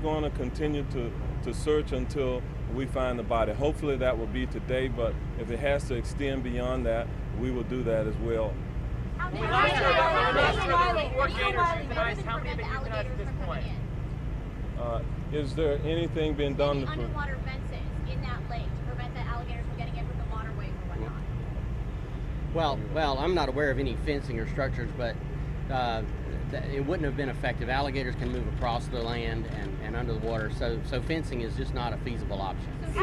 going to continue to search until we find the body. Hopefully that will be today, but if it has to extend beyond that, we will do that as well. How many have been euthanized at this point? Is there anything being done to Underwater fences in that lake to prevent the alligators from getting in from the waterways or whatnot? Well, I'm not aware of any fencing or structures, but it wouldn't have been effective. Alligators can move across the land and under the water, so fencing is just not a feasible option. Since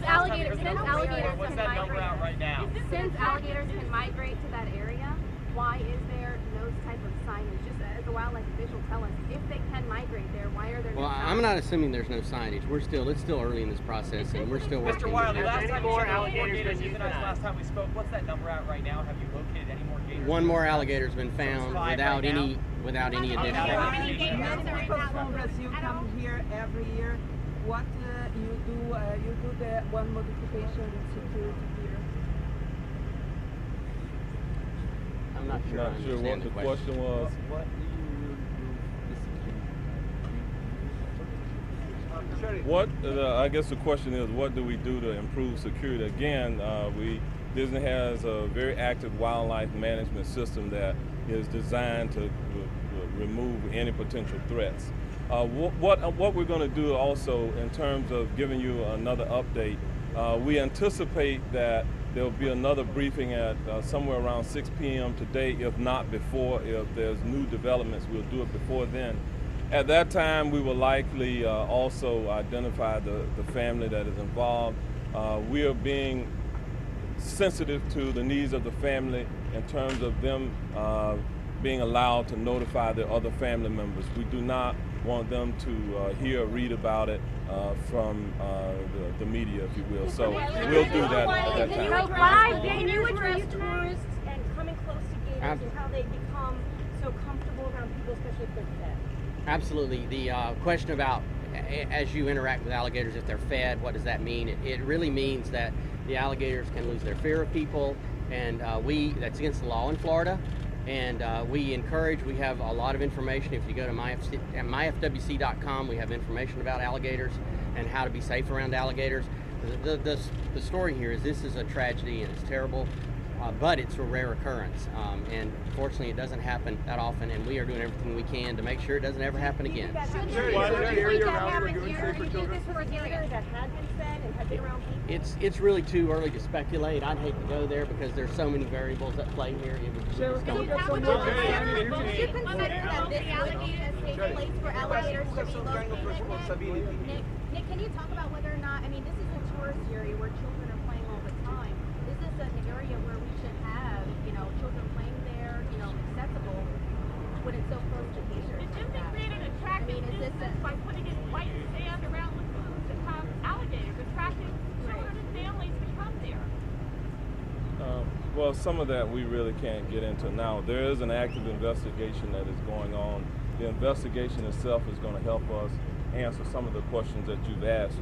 alligators can migrate to that area, why is there no type of signage? Just as a wildlife official, tell us, if they can migrate there, why are there no signage? I'm not assuming there's no signage. It's still early in this process, and we're still working. Mr. Wiley, last time we spoke, what's that number out right now? Have you located any more gators? One more alligator's been found without any additional. How many gators you come here every year? What you do the one modification in security here? I'm not sure. Not sure what the question was. I guess the question is, what do we do to improve security? Again, Disney has a very active wildlife management system that is designed to remove any potential threats. What we're going to do also in terms of giving you another update, we anticipate that there will be another briefing at somewhere around 6 p.m. today, if not before. If there's new developments, we'll do it before then. At that time, we will likely also identify the family that is involved. We are being sensitive to the needs of the family in terms of them being allowed to notify their other family members. We do not want them to hear or read about it from the media, if you will. So we'll do that at that time. Can you address tourists and coming close to gators and how they become so comfortable around people, especially if they're fed? Absolutely. The question about as you interact with alligators, if they're fed, what does that mean? It really means that the alligators can lose their fear of people, and that's against the law in Florida. And we have a lot of information. If you go to myfwc.com, we have information about alligators and how to be safe around alligators. The story here is this is a tragedy and it's terrible, but it's a rare occurrence. And fortunately, it doesn't happen that often, and we are doing everything we can to make sure it doesn't ever happen again. It's really too early to speculate. I'd hate to go there because there's so many variables at play here. Do you consider that this would be a safe place for alligators to be located? Nick, can you talk about whether or not, this is a tourist area where children are playing all the time. Is this an area where we should have, children playing there, accessible when it's so close to gators? It's just creating attractive distance by putting in white sand around lagoons that have alligators, attracting children and families to come there. Well, some of that we really can't get into now. There is an active investigation that is going on. The investigation itself is going to help us answer some of the questions that you've asked.